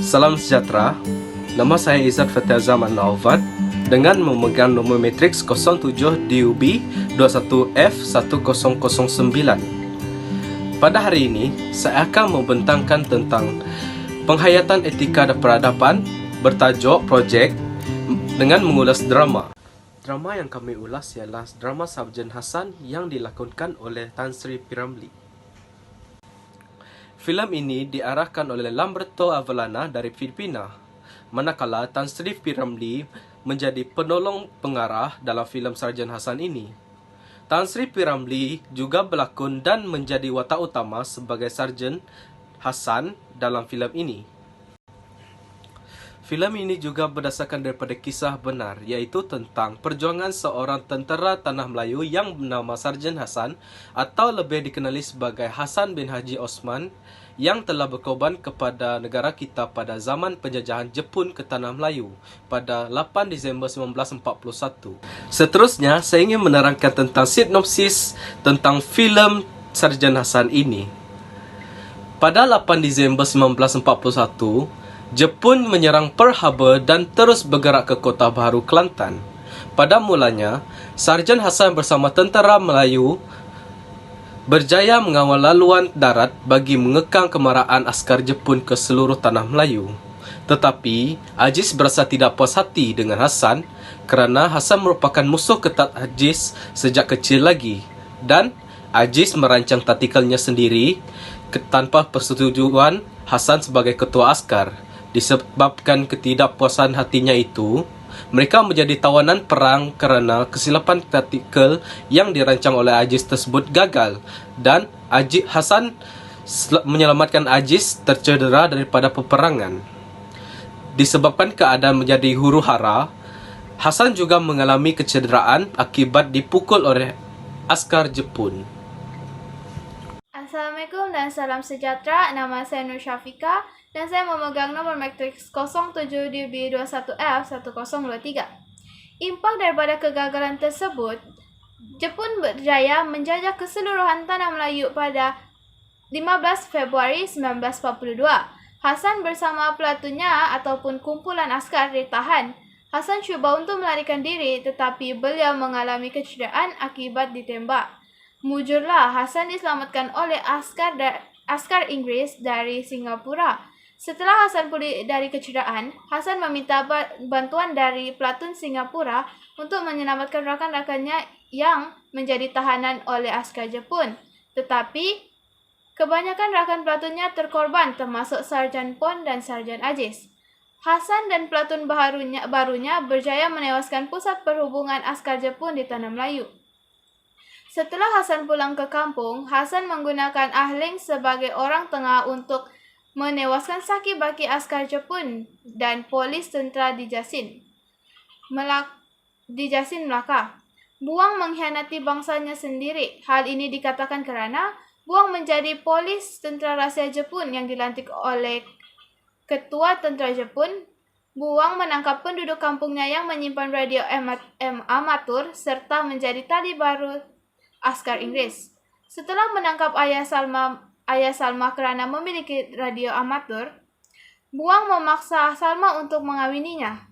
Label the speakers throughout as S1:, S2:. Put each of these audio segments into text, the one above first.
S1: Salam sejahtera, nama saya Izzat Fathia Zaman Nauvat dengan memegang nombor matriks 07 DUB 21F1009. Pada hari ini, saya akan membentangkan tentang penghayatan etika dan peradaban bertajuk projek dengan mengulas drama. Drama yang kami ulas ialah drama Sarjan Hassan yang dilakonkan oleh Tan Sri P. Ramlee. Filem ini diarahkan oleh Lamberto Avellana dari Filipina, manakala Tan Sri P. Ramlee menjadi penolong pengarah dalam filem Sarjan Hassan ini. Tan Sri P. Ramlee juga berlakon dan menjadi watak utama sebagai Sarjan Hassan dalam filem ini. Filem ini juga berdasarkan daripada kisah benar, iaitu tentang perjuangan seorang tentera Tanah Melayu yang bernama Sarjan Hassan atau lebih dikenali sebagai Hassan bin Haji Osman yang telah berkorban kepada negara kita pada zaman penjajahan Jepun ke Tanah Melayu pada 8 Disember 1941. Seterusnya, saya ingin menerangkan tentang sinopsis tentang filem Sarjan Hassan ini. Pada 8 Disember 1941, Jepun menyerang Pearl Harbor dan terus bergerak ke Kota Baharu, Kelantan. Pada mulanya, Sarjan Hassan bersama tentera Melayu berjaya mengawal laluan darat bagi mengekang kemarahan askar Jepun ke seluruh Tanah Melayu. Tetapi, Aziz berasa tidak puas hati dengan Hassan kerana Hassan merupakan musuh ketat Aziz sejak kecil lagi. Dan Aziz merancang taktikalnya sendiri tanpa persetujuan Hassan sebagai ketua askar. Disebabkan ketidakpuasan hatinya itu, mereka menjadi tawanan perang kerana kesilapan taktikal yang dirancang oleh Aziz tersebut gagal dan Hassan menyelamatkan Aziz tercedera daripada peperangan. Disebabkan keadaan menjadi huru-hara, Hassan juga mengalami kecederaan akibat dipukul oleh askar Jepun.
S2: Assalamualaikum dan salam sejahtera. Nama saya Nur Syafika dan saya memegang nombor matriks 07DB21F1023. Imbas daripada kegagalan tersebut, Jepun berjaya menjajah keseluruhan Tanah Melayu pada 15 Februari 1942. Hassan bersama pelatunnya ataupun kumpulan askar ditahan. Hassan cuba untuk melarikan diri tetapi beliau mengalami kecederaan akibat ditembak. Mujurlah, Hassan diselamatkan oleh askar Inggris dari Singapura. Setelah Hassan pulih dari kecederaan, Hassan meminta bantuan dari pelatun Singapura untuk menyelamatkan rakan-rakannya yang menjadi tahanan oleh askar Jepun. Tetapi, kebanyakan rakan pelatunnya terkorban termasuk Sarjan Pon dan Sarjan Aziz. Hassan dan pelatun barunya berjaya menewaskan pusat perhubungan askar Jepun di Tanah Melayu. Setelah Hassan pulang ke kampung, Hassan menggunakan Ahling sebagai orang tengah untuk menewaskan saki-baki askar Jepun dan polis tentera di Jasin, Melaka. Buang mengkhianati bangsanya sendiri. Hal ini dikatakan kerana Buang menjadi polis tentera rahsia Jepun yang dilantik oleh ketua tentera Jepun. Buang menangkap penduduk kampungnya yang menyimpan radio amatur serta menjadi tali baru askar Inggris. Setelah menangkap ayah Salma kerana memiliki radio amatur, Buang memaksa Salma untuk mengawininya.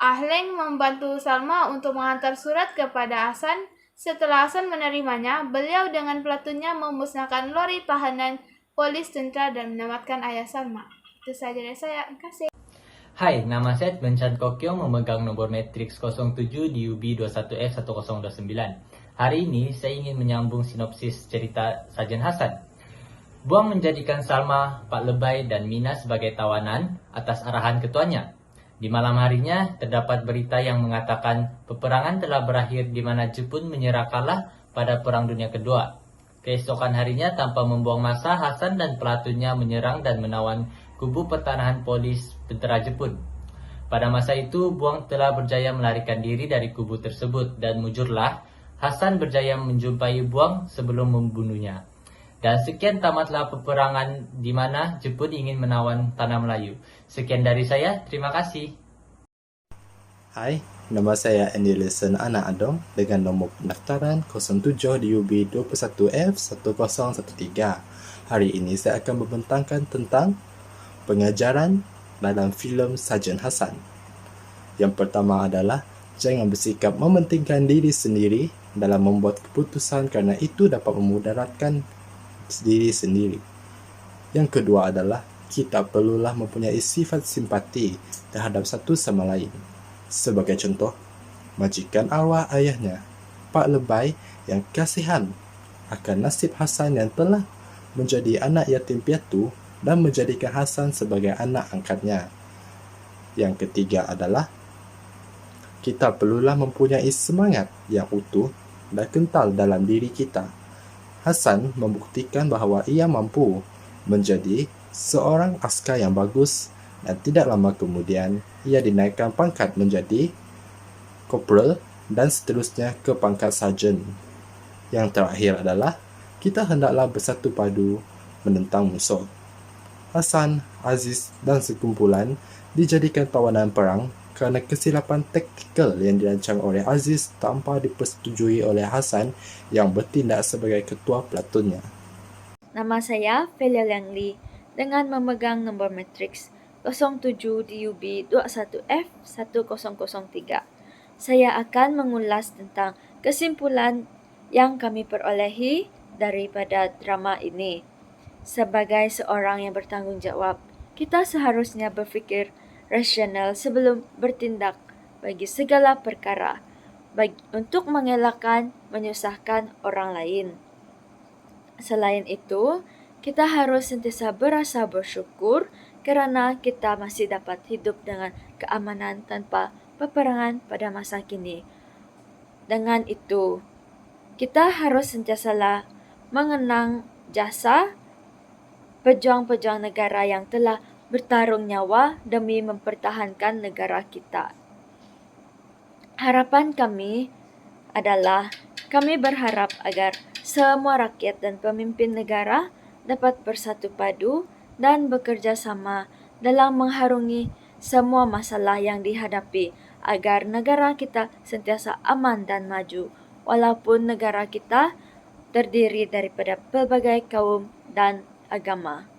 S2: Ahling membantu Salma untuk menghantar surat kepada Hassan. Setelah Hassan menerimanya, beliau dengan pelatunnya memusnahkan lori tahanan polis tentera dan menyelamatkan ayah Salma. Itu sahaja dari saya. Terima kasih.
S3: Hai, nama saya Benchan Kokyo memegang nombor matriks 07 DUB 21F1029. Hari ini saya ingin menyambung sinopsis cerita Sarjan Hassan. Buang menjadikan Salma, Pak Lebay dan Mina sebagai tawanan atas arahan ketuanya. Di malam harinya terdapat berita yang mengatakan peperangan telah berakhir di mana Jepun menyerah kalah pada Perang Dunia Kedua. Keesokan harinya tanpa membuang masa, Hassan dan pelatunnya menyerang dan menawan kubu pertahanan polis tentera Jepun. Pada masa itu, Buang telah berjaya melarikan diri dari kubu tersebut dan mujurlah, Hassan berjaya menjumpai Buang sebelum membunuhnya. Dan sekian tamatlah peperangan di mana Jepun ingin menawan Tanah Melayu. Sekian dari saya, terima kasih.
S4: Hai, nama saya Andy Listen Anak Adong dengan nombor pendaftaran 07 DUB 21F1013. Hari ini saya akan membentangkan tentang pengajaran dalam filem Sarjan Hassan. Yang pertama adalah jangan bersikap mementingkan diri sendiri dalam membuat keputusan kerana itu dapat memudaratkan diri sendiri. Yang kedua adalah kita perlulah mempunyai sifat simpati terhadap satu sama lain. Sebagai contoh, majikan arwah ayahnya, Pak Lebay yang kasihan akan nasib Hasan yang telah menjadi anak yatim piatu dan menjadikan Hasan sebagai anak angkatnya. Yang ketiga adalah kita perlulah mempunyai semangat yang utuh dan kental dalam diri kita. Hasan membuktikan bahawa ia mampu menjadi seorang askar yang bagus dan tidak lama kemudian ia dinaikkan pangkat menjadi korporal dan seterusnya ke pangkat sarjan. Yang terakhir adalah kita hendaklah bersatu padu menentang musuh. Hasan, Aziz dan sekumpulan dijadikan tawanan perang kerana kesilapan taktikal yang dirancang oleh Aziz tanpa dipersetujui oleh Hasan yang bertindak sebagai ketua platonnya.
S5: Nama saya Felia Liangli dengan memegang nombor matriks 07 DUB 21F1003. Saya akan mengulas tentang kesimpulan yang kami perolehi daripada drama ini. Sebagai seorang yang bertanggungjawab, kita seharusnya berfikir rasional sebelum bertindak bagi segala perkara, untuk mengelakkan menyusahkan orang lain. Selain itu, kita harus sentiasa berasa bersyukur kerana kita masih dapat hidup dengan keamanan tanpa peperangan pada masa kini. Dengan itu, kita harus sentiasalah mengenang jasa pejuang-pejuang negara yang telah bertarung nyawa demi mempertahankan negara kita. Harapan kami adalah kami berharap agar semua rakyat dan pemimpin negara dapat bersatu padu dan bekerja sama dalam mengharungi semua masalah yang dihadapi agar negara kita sentiasa aman dan maju, walaupun negara kita terdiri daripada pelbagai kaum dan agama.